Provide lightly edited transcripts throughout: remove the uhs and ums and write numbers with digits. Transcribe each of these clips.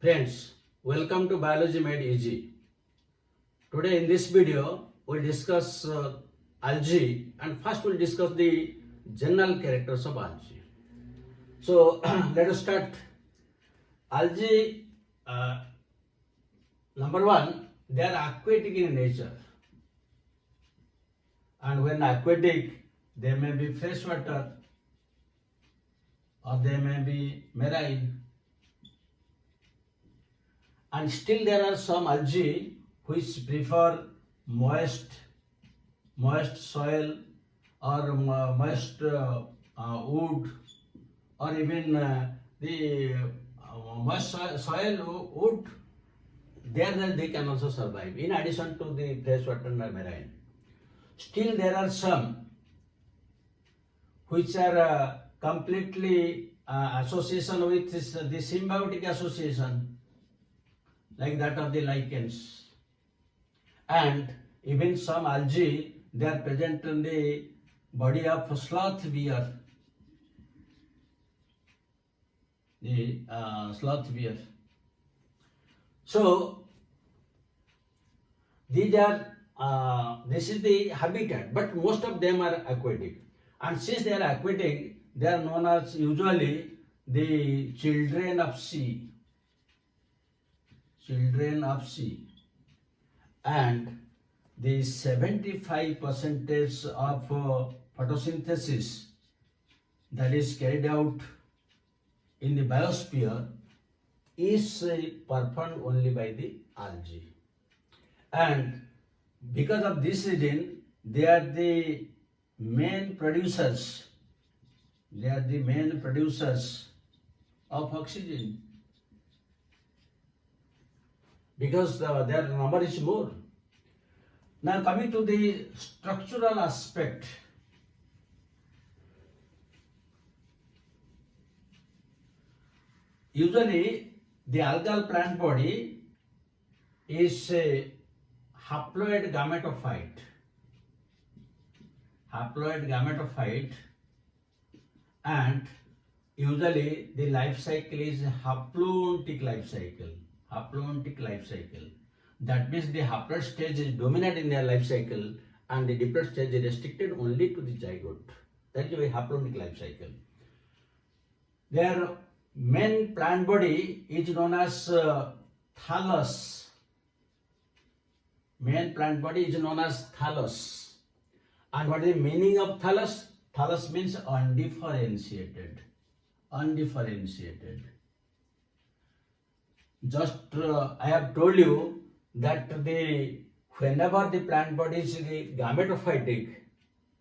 Friends, welcome to Biology Made Easy. Today in this video, we'll discuss algae, and first we'll discuss the general characters of algae. So let us start. Algae, number one, they are aquatic in nature. And when aquatic, they may be freshwater or they may be marine. And still there are some algae which prefer moist soil or moist wood, or even the moist soil wood. There they can also survive in addition to the freshwater and marine. Still there are some which are completely association with the symbiotic association, like that of the lichens. And even some algae, they are present in the body of sloth bear. So these are this is the habitat, but most of them are aquatic. And since they are aquatic, they are known as usually the children of sea. And the 75% of photosynthesis that is carried out in the biosphere is performed only by the algae. And because of this reason, they are the main producers. Of oxygen, because their number is more. Now coming to the structural aspect, usually the algal plant body is a haploid gametophyte, and usually the life cycle is haplontic life cycle. That means the haploid stage is dominant in their life cycle and the diploid stage is restricted only to the zygote. That is why haplontic life cycle. Their main plant body is known as thallus. And what is the meaning of thallus? Thallus means undifferentiated. Just I have told you that whenever the plant body is gametophytic,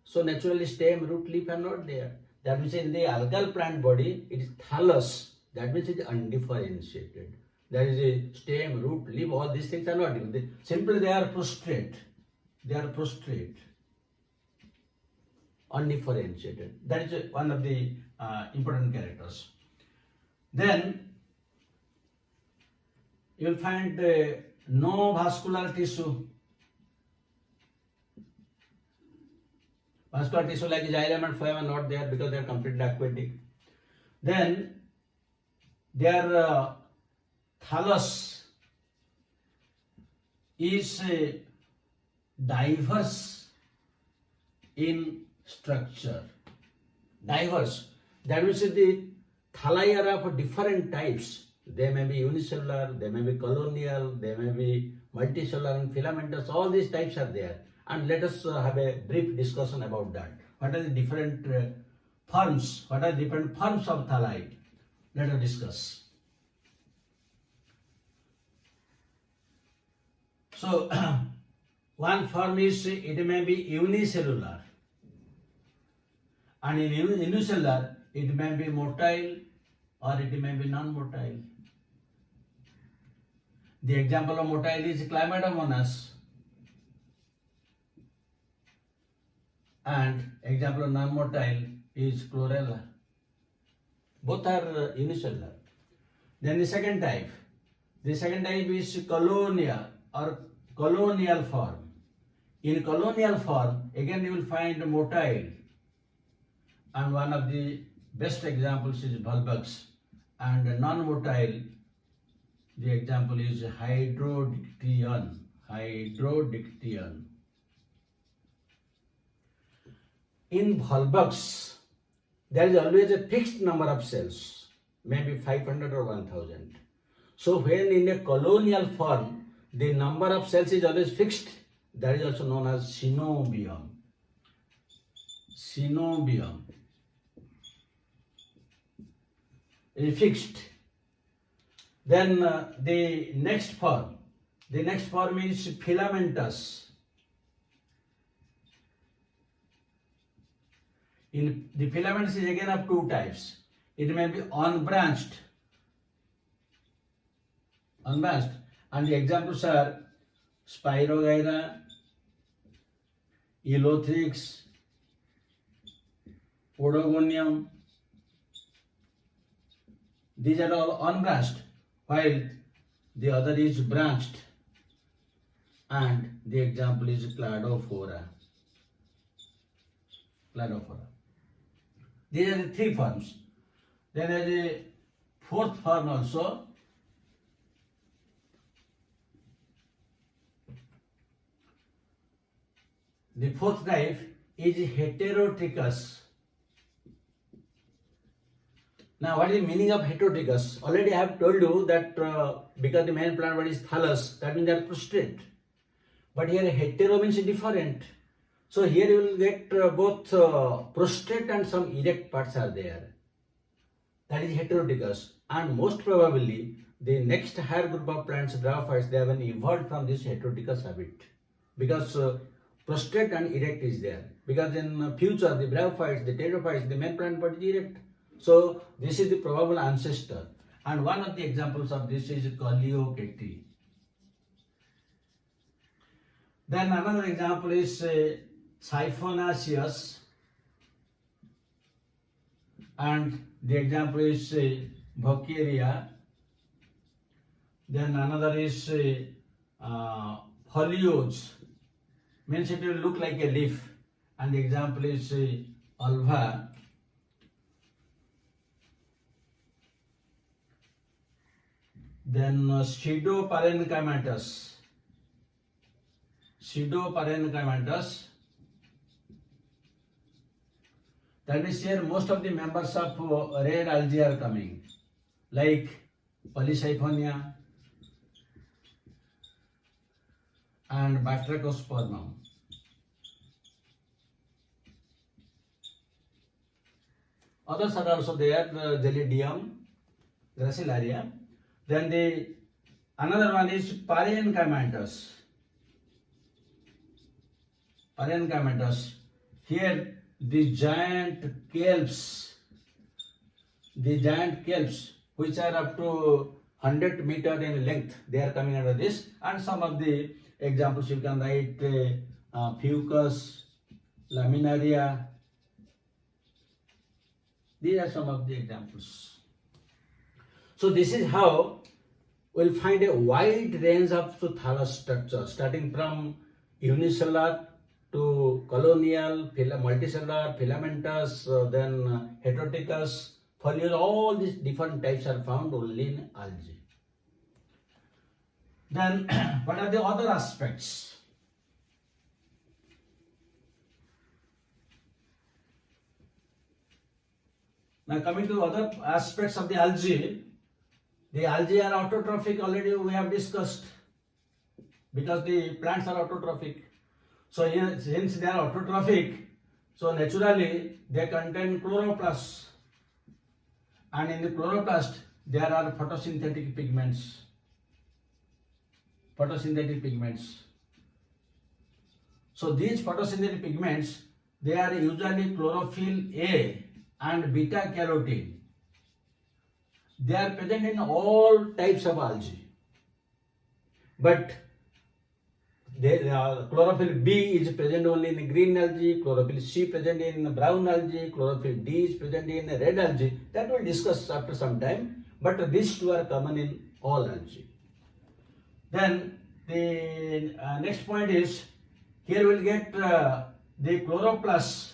so naturally stem, root, leaf are not there. That means in the algal plant body, it is thallus. That means it is undifferentiated. There is a stem, root, leaf, all these things are not there. Simply they are prostrate. Undifferentiated. That is one of the important characters. Then you will find no vascular tissue. Vascular tissue like xylem and phloem are not there because they are completely aquatic. Then their thallus is diverse in structure. Diverse. That means the thalli are of different types. They may be unicellular, they may be colonial, they may be multicellular and filamentous. All these types are there. And let us have a brief discussion about that. What are the different forms? What are different forms of thalli? Let us discuss. So, one form is it may be unicellular. And in unicellular, it may be motile or it may be non-motile. The example of motile is Chlamydomonas, and example of non-motile is Chlorella. Both are unicellular. Then the second type is colonial or colonial form. In colonial form, again you will find motile, and one of the best examples is bulbux, and non-motile The example is hydrodictyon. Hydrodictyon. In Volvox, there is always a fixed number of cells, maybe 500 or 1000. So when in a colonial form, the number of cells is always fixed. That is also known as synobium. Synobium is fixed. Then the next form is filamentous. In the filaments is again of two types. It may be unbranched, and the examples are Spirogyra, Elothrix, Podogonium. These are all unbranched, while the other is branched, and the example is Cladophora. These are the three forms. Then there is a fourth form also. The fourth type is heterotrichous. Now, what is the meaning of heterotrichous? Already I have told you that because the main plant body is thallus, that means they are prostrate. But here hetero means different. So here you will get both prostrate and some erect parts are there. That is heterotrichous. And most probably the next higher group of plants, bryophytes, they have been evolved from this heterotrichous habit. Because prostrate and erect is there. Because in future the bryophytes, the pterophytes, the main plant body is erect. So this is the probable ancestor. And one of the examples of this is Coleochaete. Then another example is siphanaceous, and the example is Vauqueria. Then another is foliose, means it will look like a leaf, and the example is Alva. Then pseudoparenchymatous. That means here most of the members of red algae are coming, like Polysiphonia and Batrachospermum. Others are also there, Gelidium, Gracilaria. Then another one is parenchymatous. Here the giant kelps, which are up to 100 meter in length, they are coming under this. And some of the examples you can write fucus, laminaria. These are some of the examples. So this is how we'll find a wide range of thallus structure, starting from unicellular to colonial, multicellular, filamentous, then heterotrichous, foliose. All these different types are found only in algae. Then what are the other aspects? Now coming to other aspects of the algae are autotrophic. Already we have discussed, because the plants are autotrophic. So here, since they are autotrophic, so naturally they contain chloroplasts, and in the chloroplast there are photosynthetic pigments. So these photosynthetic pigments, they are usually chlorophyll A and beta carotene. They are present in all types of algae, but chlorophyll B is present only in green algae, chlorophyll C present in brown algae, chlorophyll D is present in red algae. That we'll discuss after some time, but these two are common in all algae. Then the next point is, here we'll get the chloroplasts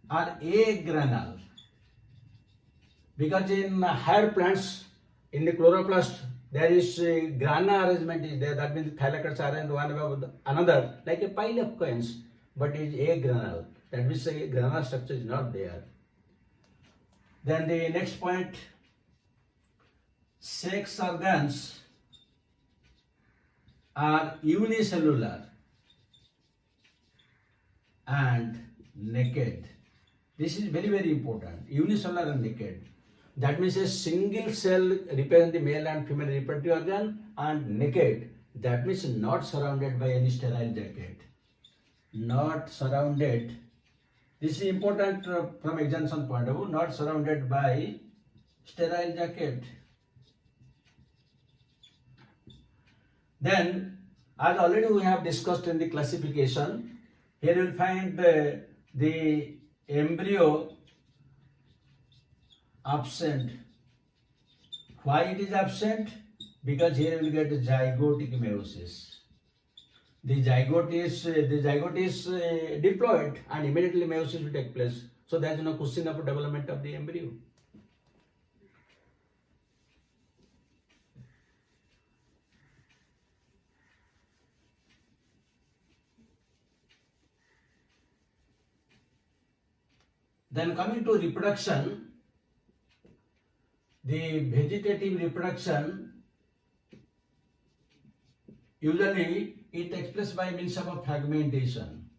are agranal. Because in higher plants, in the chloroplast, there is a grana arrangement is there. That means the thylakoids are arranged one above another, like a pile of coins, but it is agranal. That means a granal structure is not there. Then the next point, sex organs are unicellular and naked. This is very, very important. Unicellular and naked. That means a single cell represents the male and female reproductive organ, and naked. That means not surrounded by any sterile jacket. Not surrounded. This is important from examination point of view. Not surrounded by sterile jacket. Then, as already we have discussed in the classification, here you will find the embryo absent. Why it is absent? Because here you will get zygotic meiosis. The zygote is diploid, and immediately meiosis will take place. So there is no question of development of the embryo. Then coming to reproduction, the vegetative reproduction, usually it takes place by means of a fragmentation,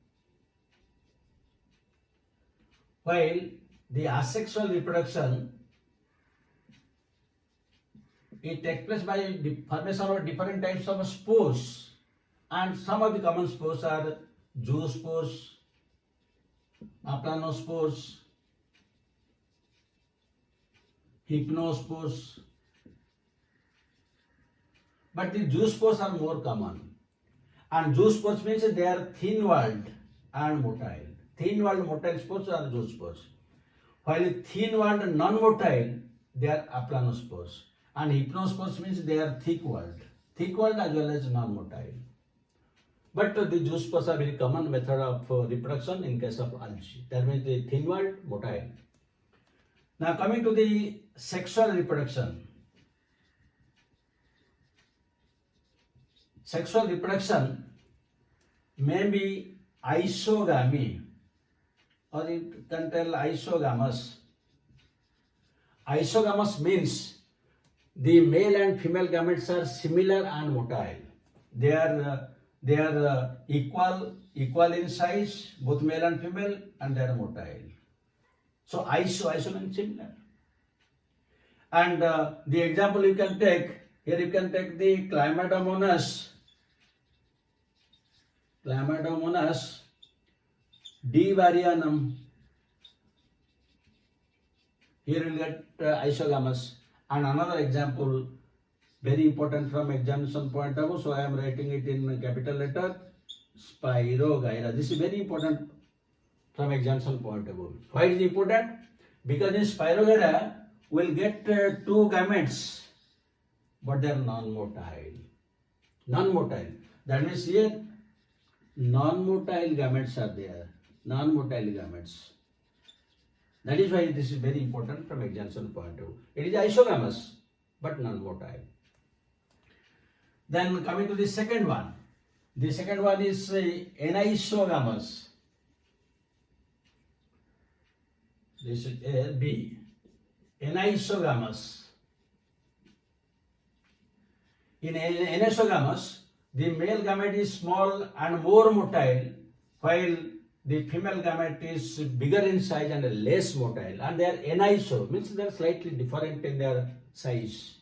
while the asexual reproduction, it takes place by the formation of different types of spores, and some of the common spores are zoospores, aplanospores, hypnospores, but the zoospores are more common. And zoospores means they are thin-walled and motile. Thin-walled motile spores are zoospores. While thin-walled non-motile, they are aplanospores. And hypnospores means they are thick-walled. Thick-walled as well as non-motile. But the zoospores are very common method of reproduction in case of algae. That means the thin-walled, motile. Now coming to the sexual reproduction. Sexual reproduction may be isogamy, or it can tell isogamous. Isogamous means the male and female gametes are similar and motile. They are equal in size, both male and female, and they are motile. So iso means similar. And the example you can take, here you can take the Chlamydomonas divarianum. Here you will get isogamous. And another example, very important from examination point of view, so I am writing it in capital letter, Spirogyra. This is very important from examination point of view. Why is it important? Because in Spirogyra, we will get two gametes, but they are non-motile. Non-motile. That means here, non-motile gametes are there. Non-motile gametes. That is why this is very important from examination point of view. It is isogamous, but non-motile. Then coming to the second one. The second one is anisogamous. This is A, B. Anisogamous. In anisogamous, the male gamete is small and more motile, while the female gamete is bigger in size and less motile. And they are aniso, means they are slightly different in their size.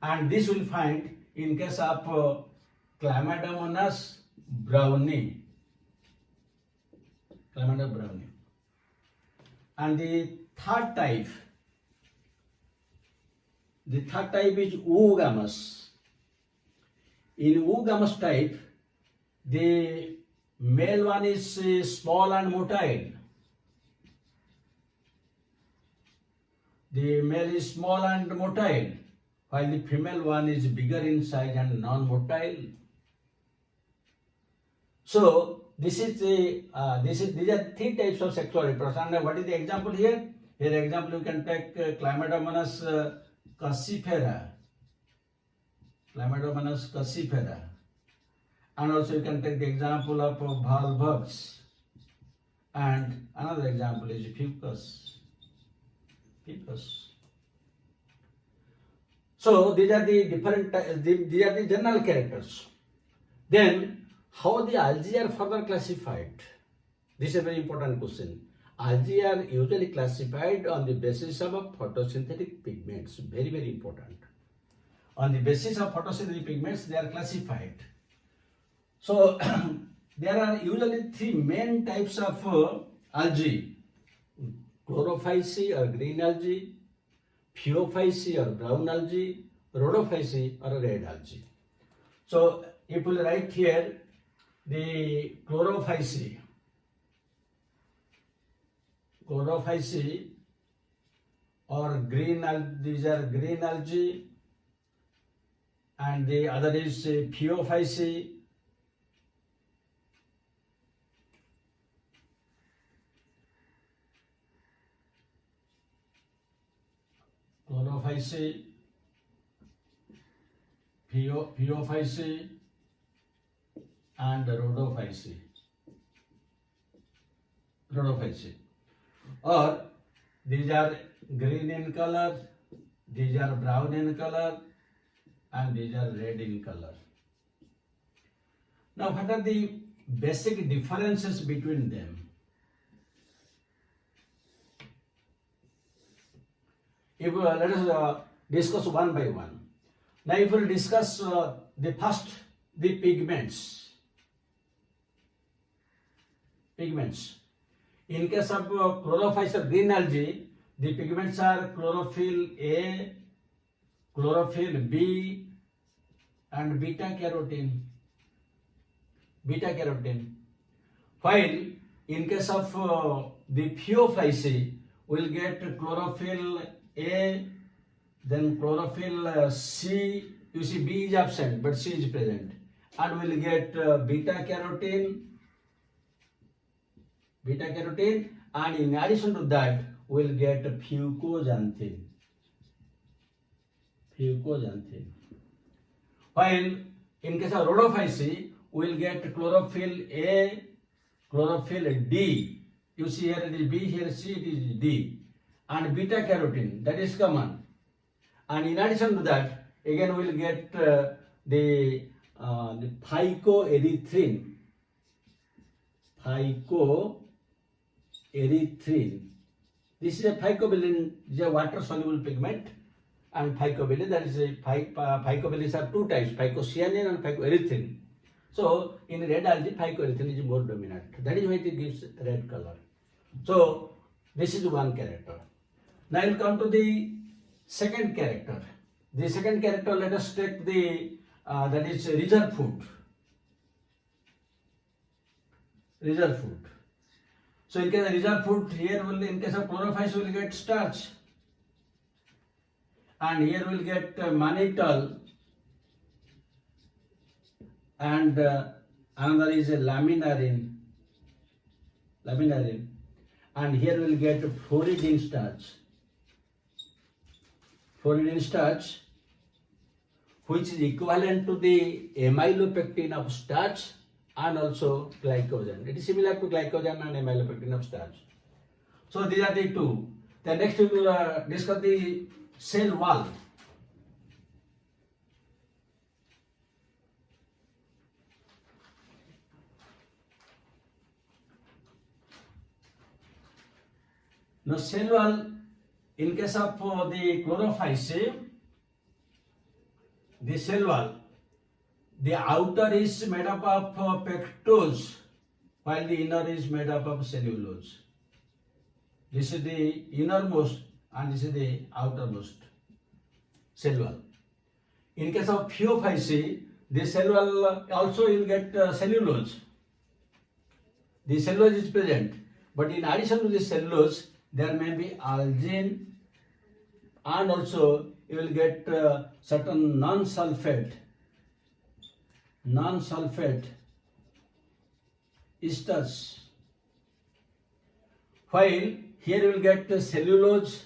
And this will find in case of Chlamydomonas browni. Chlamydomonas browni. And the third type is oogamous. In oogamous type, the male one is small and motile. The male is small and motile, while the female one is bigger in size and non-motile. So these are three types of sexual reproduction. And what is the example here? Here example you can take Chlamydomonas cassifera, Chlamydomonas cassifera, and also you can take the example of Valbugs, and another example is Fucus. So these are the different, these are the general characters. Then how the algae are further classified? This is a very important question. Algae are usually classified on the basis of photosynthetic pigments. Very, very important. On the basis of photosynthetic pigments, they are classified. So there are usually three main types of algae: chlorophyceae or green algae, phaeophyceae or brown algae, rhodophyceae or red algae. So if we write here the chlorophyceae or green algae, these are green algae, and the other is phaeophyceae. Chlorophyceae, phaeophyceae, and rhodophyceae. Or these are green in color, these are brown in color, and these are red in color. Now, what are the basic differences between them? If let us discuss one by one. Now, if we discuss the first, the pigments. In case of chlorophyceae or green algae, the pigments are chlorophyll A, chlorophyll B, and beta carotene. While in case of the phaeophyceae, we'll get chlorophyll A, then chlorophyll C. You see B is absent, but C is present, and we'll get beta carotene, and in addition to that, we'll get fucoxanthin. While in case of rhodophyceae, we'll get chlorophyll A, chlorophyll D. You see here it is B, here C, it is D, and beta carotene, that is common. And in addition to that, again we'll get the phycoerythrin. This is a phycobilin, is a water soluble pigment, and phycobilin, that is a phycobilins are two types, phycocyanin and phycoerythrin. So in red algae, phycoerythrin is more dominant. That is why it gives red color. So this is one character. Now we'll come to the second character. The second character, let us take the that is reserve food. So in case of reserve food, here will, in case of chlorophyce, will get starch, and here will get mannitol, and another is a laminarin, and here will get floridean starch, which is equivalent to the amylopectin of starch and also glycogen. It is similar to glycogen and amylopectin of starch. So these are the two. Then next we will discuss the cell wall. Now cell wall, in case of the chlorophyceae, the cell wall, the outer is made up of pectose, while the inner is made up of cellulose. This is the innermost and this is the outermost cell wall. In case of phaeophyceae, the cell wall also will get cellulose. The cellulose is present, but in addition to the cellulose, there may be algin, and also you will get certain non-sulfate esters. While Here you will get cellulose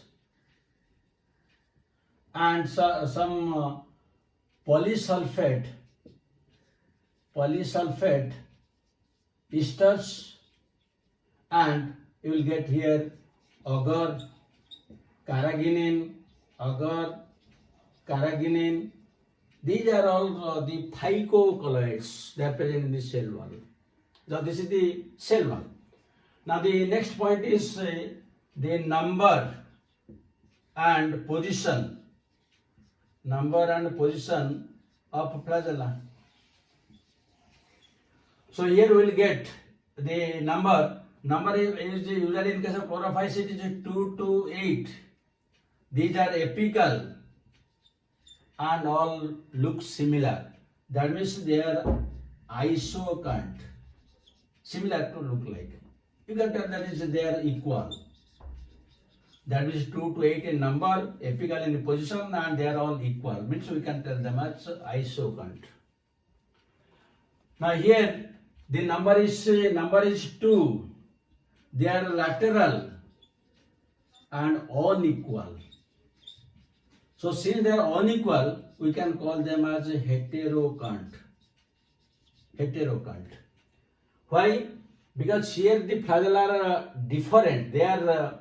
and some polysulfate esters, and you will get here agar, carrageenan, These are all the phycocolloids. They are present in the cell wall. Now this is the cell wall. Now the next point is the number and position of flagella. So here we will get the number. Number is usually in case of chlorophyll it is 2 to 8. These are apical and all look similar. That means they are isokont, similar to look like. You can tell that is they are equal. That means 2 to 8 in number, apical in position, and they are all equal. Means we can tell them as isokont. Now here the number is 2. They are lateral and unequal. So since they are unequal, we can call them as heterokont. Why? Because here the flagella are different. They are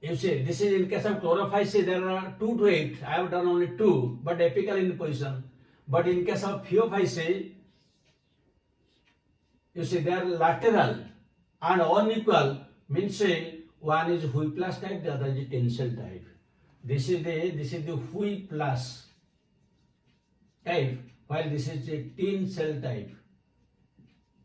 you see, this is in case of chlorophyll, there are 2 to 8. I have done only 2, but apical in position. But in case of phaeophyce, you see, they are lateral and unequal. Means one is whiplash type, the other is tensile type. This is the whiplash type, while this is a tensile type.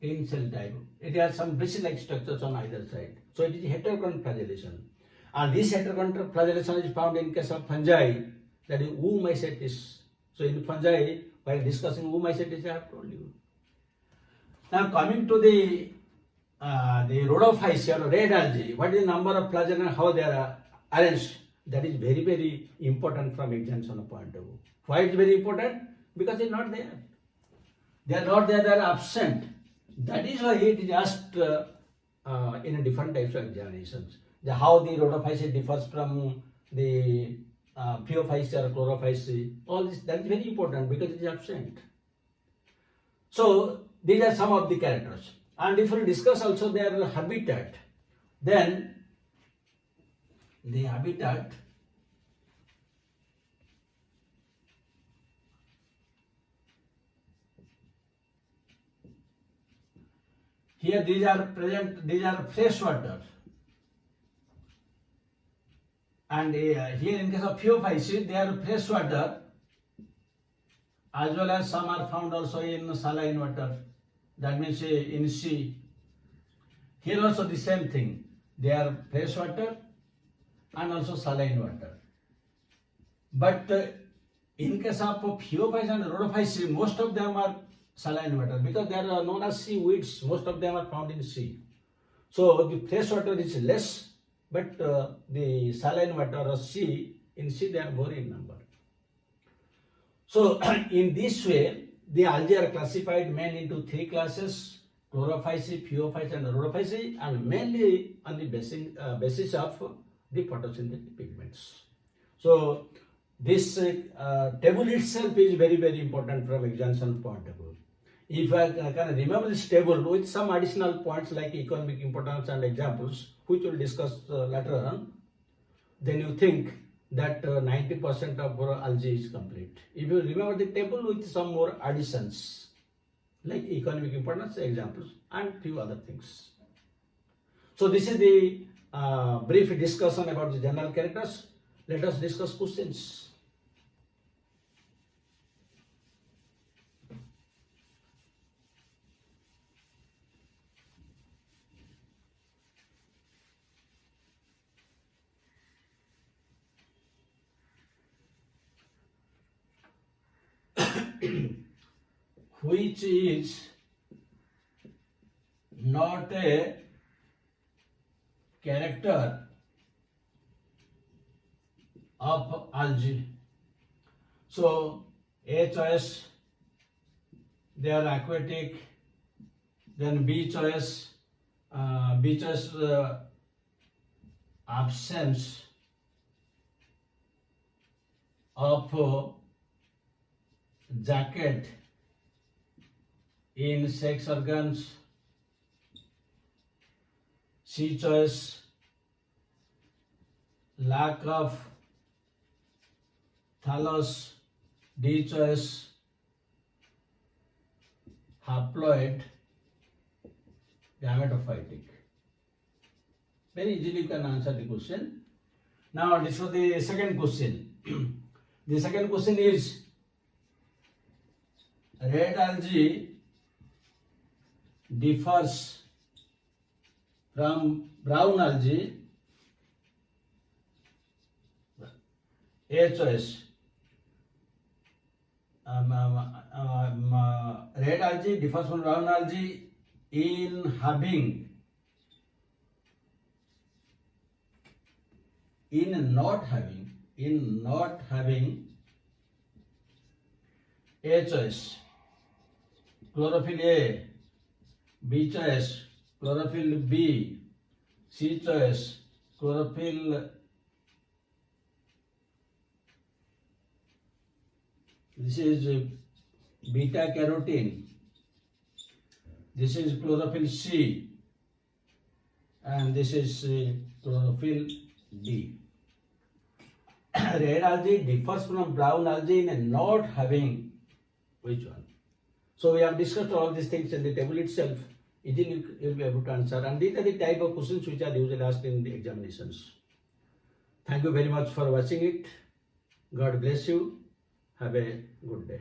It has some bristle-like structures on either side. So it is heterokont flagellation. And this heterokont flagellation is found in case of fungi, that is oomycetes. So in fungi, while discussing oomycetes, I have told you. Now coming to the rhodophyceae or red algae, what is the number of flagella and how they are arranged? That is very, very important from examination point of view. Why it is very important? Because it is not there. They are not there, they are absent. That is why it is asked in different types of examinations. How the rhodophyceae differs from the phaeophyceae or chlorophyceae, all this, that is very important because it is absent. So these are some of the characters. And if we discuss also their habitat, then the habitat here these are present, these are fresh water. And here in case of phaeophyceae, they are fresh water, as well as some are found also in saline water. That means in sea. Here also the same thing. They are fresh water and also saline water. But in case of phaeophyceae and rhodophyceae, most of them are saline water because they are known as seaweeds. Most of them are found in sea. So the fresh water is less, but the saline water or sea, in sea they are more in number. So in this way, the algae are classified mainly into 3 classes: chlorophyceae, phaeophyceae and rhodophyceae, and mainly on the basis of the photosynthetic pigments. So this table itself is very, very important from examination point of view. If I can remember this table with some additional points like economic importance and examples, which we'll discuss later on, then you think that 90% of algae is complete. If you remember the table with some more additions, like economic importance, examples, and few other things. So this is the brief discussion about the general characters. Let us discuss questions. Which is not a character of algae? So A choice, they are aquatic. Then B choice, absence of jacket in sex organs. C choice, lack of thallus. D choice, haploid gametophytic. Very easily you can answer the question. Now this was the second question. The second question is, red algae differs from brown algae. A choice. Red algae differs from brown algae in not having A choice, chlorophyll A, B choice, chlorophyll B, C choice, chlorophyll, this is beta carotene, this is chlorophyll C, and this is chlorophyll D. Red algae differs from brown algae in not having which one? So we have discussed all these things in the table itself. Easily you will be able to answer, and these are the type of questions which are usually asked in the examinations. Thank you very much for watching it. God bless you. Have a good day.